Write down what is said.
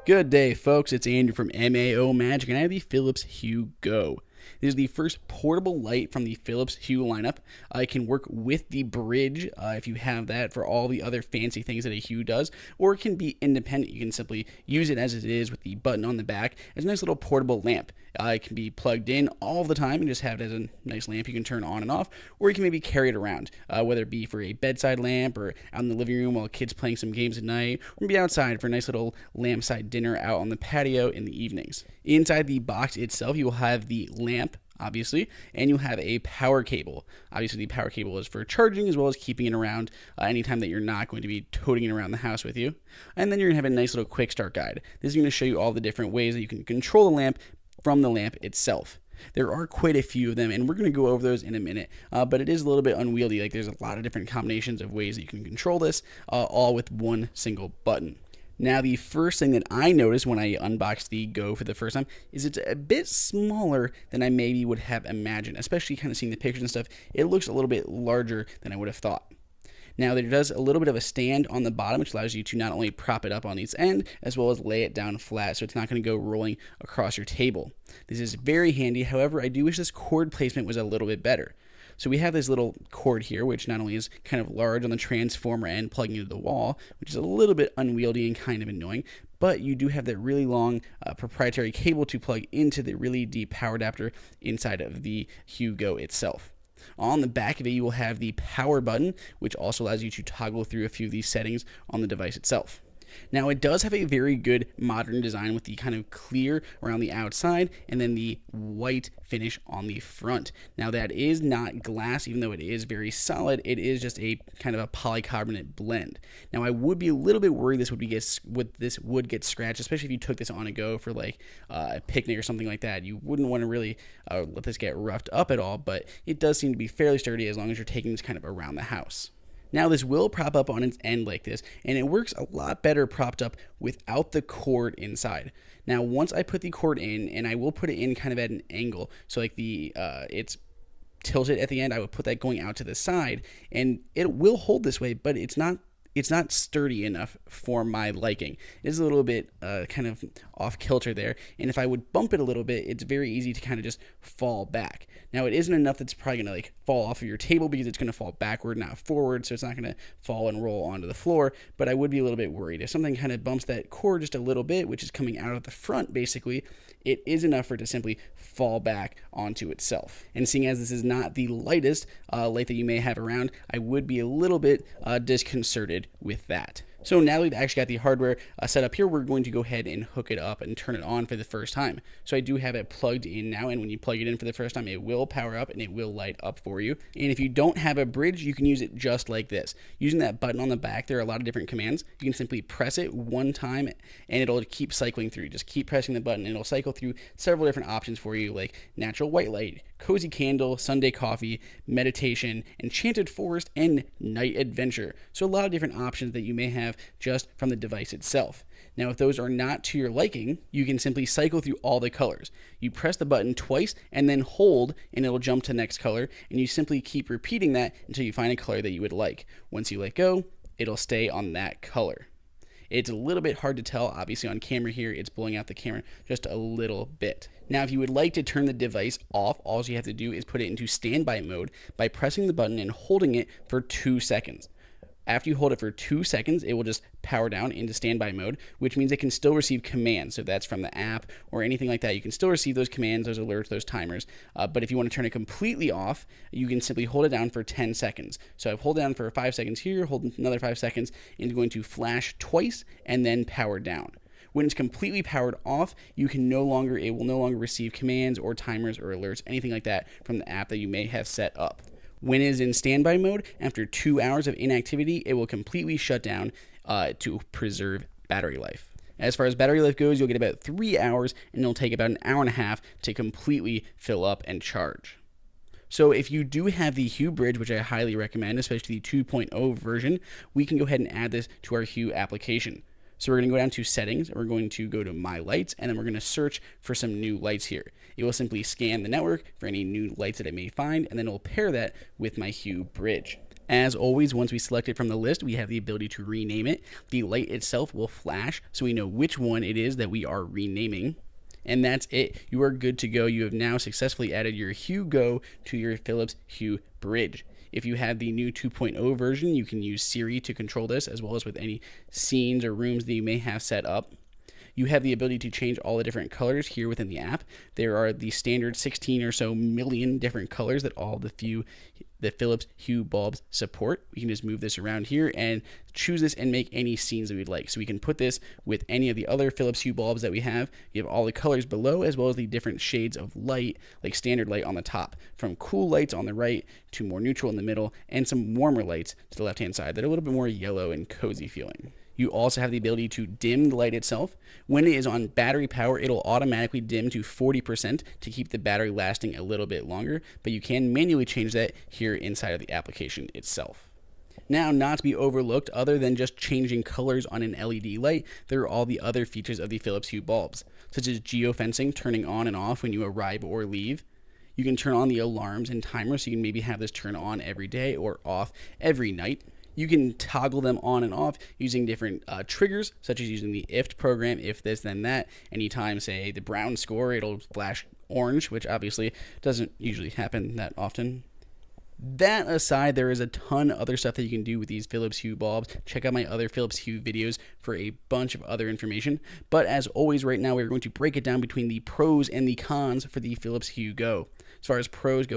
Good day, folks. It's Andrew from MAO Magic, and I have the Philips Hue Go. This is the first portable light from the Philips Hue lineup. It can work with the bridge if you have that for all the other fancy things that a Hue does, or it can be independent. You can simply use it as it is with the button on the back as a nice little portable lamp. It can be plugged in all the time and just have it as a nice lamp you can turn on and off, or you can maybe carry it around, whether it be for a bedside lamp or out in the living room while kids playing some games at night, or maybe outside for a nice little lampside dinner out on the patio in the evenings. Inside the box itself, you will have the lamp, obviously, and you have a power cable. Obviously, the power cable is for charging as well as keeping it around anytime that you're not going to be toting it around the house with you. And then you're going to have a nice little quick start guide. This is going to show you all the different ways that you can control the lamp from the lamp itself. There are quite a few of them, and we're going to go over those in a minute, but it is a little bit unwieldy. Like, there's a lot of different combinations of ways that you can control this, all with one single button. Now, the first thing that I noticed when I unboxed the Go for the first time is it's a bit smaller than I maybe would have imagined, especially kind of seeing the pictures and stuff. It looks a little bit larger than I would have thought. Now, there does a little bit of a stand on the bottom, which allows you to not only prop it up on its end, as well as lay it down flat, so it's not going to go rolling across your table. This is very handy. However, I do wish this cord placement was a little bit better. So we have this little cord here, which not only is kind of large on the transformer end plugging into the wall, which is a little bit unwieldy and kind of annoying, but you do have that really long proprietary cable to plug into the really deep power adapter inside of the Hue Go itself. On the back of it, you will have the power button, which also allows you to toggle through a few of these settings on the device itself. Now, it does have a very good modern design with the kind of clear around the outside and then the white finish on the front. Now, that is not glass, even though it is very solid. It is just a kind of a polycarbonate blend. Now, I would be a little bit worried this would get scratched, especially if you took this on a go for like a picnic or something like that. You wouldn't want to really let this get roughed up at all, but it does seem to be fairly sturdy as long as you're taking this kind of around the house. Now, this will prop up on its end like this, and it works a lot better propped up without the cord inside. Now, once I put the cord in, and I will put it in kind of at an angle, so like it's tilted at the end, I would put that going out to the side, and it will hold this way, but it's not sturdy enough for my liking. It is a little bit kind of off kilter there, and if I would bump it a little bit, it's very easy to kind of just fall back. Now, it isn't enough that's probably going to like fall off of your table because it's going to fall backward, not forward, so it's not going to fall and roll onto the floor, but I would be a little bit worried. If something kind of bumps that cord just a little bit, which is coming out of the front basically, it is enough for it to simply fall back onto itself. And seeing as this is not the lightest light that you may have around, I would be a little bit disconcerted with that. So now that we've actually got the hardware set up here, we're going to go ahead and hook it up and turn it on for the first time. So I do have it plugged in now, and when you plug it in for the first time, it will power up and it will light up for you. And if you don't have a bridge, you can use it just like this. Using that button on the back, there are a lot of different commands. You can simply press it one time and it'll keep cycling through. Just keep pressing the button and it'll cycle through several different options for you, like natural white light, cozy candle, Sunday coffee, meditation, enchanted forest, and night adventure. So a lot of different options that you may have just from the device itself. Now, if those are not to your liking, you can simply cycle through all the colors. You press the button twice and then hold, and it'll jump to the next color, and you simply keep repeating that until you find a color that you would like. Once you let go, it'll stay on that color. It's a little bit hard to tell. Obviously, on camera here, it's blowing out the camera just a little bit. Now, if you would like to turn the device off, all you have to do is put it into standby mode by pressing the button and holding it for 2 seconds. After you hold it for 2 seconds, it will just power down into standby mode, which means it can still receive commands. So if that's from the app or anything like that, you can still receive those commands, those alerts, those timers. But if you want to turn it completely off, you can simply hold it down for 10 seconds. So I've hold it down for 5 seconds here, hold another 5 seconds, and it's going to flash twice and then power down. When it's completely powered off, it will no longer receive commands or timers or alerts, anything like that from the app that you may have set up. When it is in standby mode, after 2 hours of inactivity, it will completely shut down to preserve battery life. As far as battery life goes, you'll get about 3 hours, and it'll take about an hour and a half to completely fill up and charge. So if you do have the Hue Bridge, which I highly recommend, especially the 2.0 version, we can go ahead and add this to our Hue application. So we're going to go down to settings, and we're going to go to My Lights, and then we're going to search for some new lights here. It will simply scan the network for any new lights that I may find, and then it will pair that with my Hue Bridge. As always, once we select it from the list, we have the ability to rename it. The light itself will flash so we know which one it is that we are renaming. And that's it. You are good to go. You have now successfully added your Hue Go to your Philips Hue Bridge. If you have the new 2.0 version, you can use Siri to control this, as well as with any scenes or rooms that you may have set up. You have the ability to change all the different colors here within the app. There are the standard 16 or so million different colors that all the Philips Hue bulbs support. We can just move this around here and choose this and make any scenes that we'd like. So we can put this with any of the other Philips Hue bulbs that we have. You have all the colors below, as well as the different shades of light, like standard light on the top, from cool lights on the right to more neutral in the middle, and some warmer lights to the left-hand side that are a little bit more yellow and cozy feeling. You also have the ability to dim the light itself. When it is on battery power, it'll automatically dim to 40% to keep the battery lasting a little bit longer, but you can manually change that here inside of the application itself. Now, not to be overlooked, other than just changing colors on an LED light, there are all the other features of the Philips Hue bulbs, such as geofencing, turning on and off when you arrive or leave. You can turn on the alarms and timers, so you can maybe have this turn on every day or off every night. You can toggle them on and off using different triggers, such as using the IFT program, if this, then that. Anytime, say, the brown score, it'll flash orange, which obviously doesn't usually happen that often. That aside, there is a ton of other stuff that you can do with these Philips Hue bulbs. Check out my other Philips Hue videos for a bunch of other information. But as always, right now, we're going to break it down between the pros and the cons for the Philips Hue Go. As far as pros go,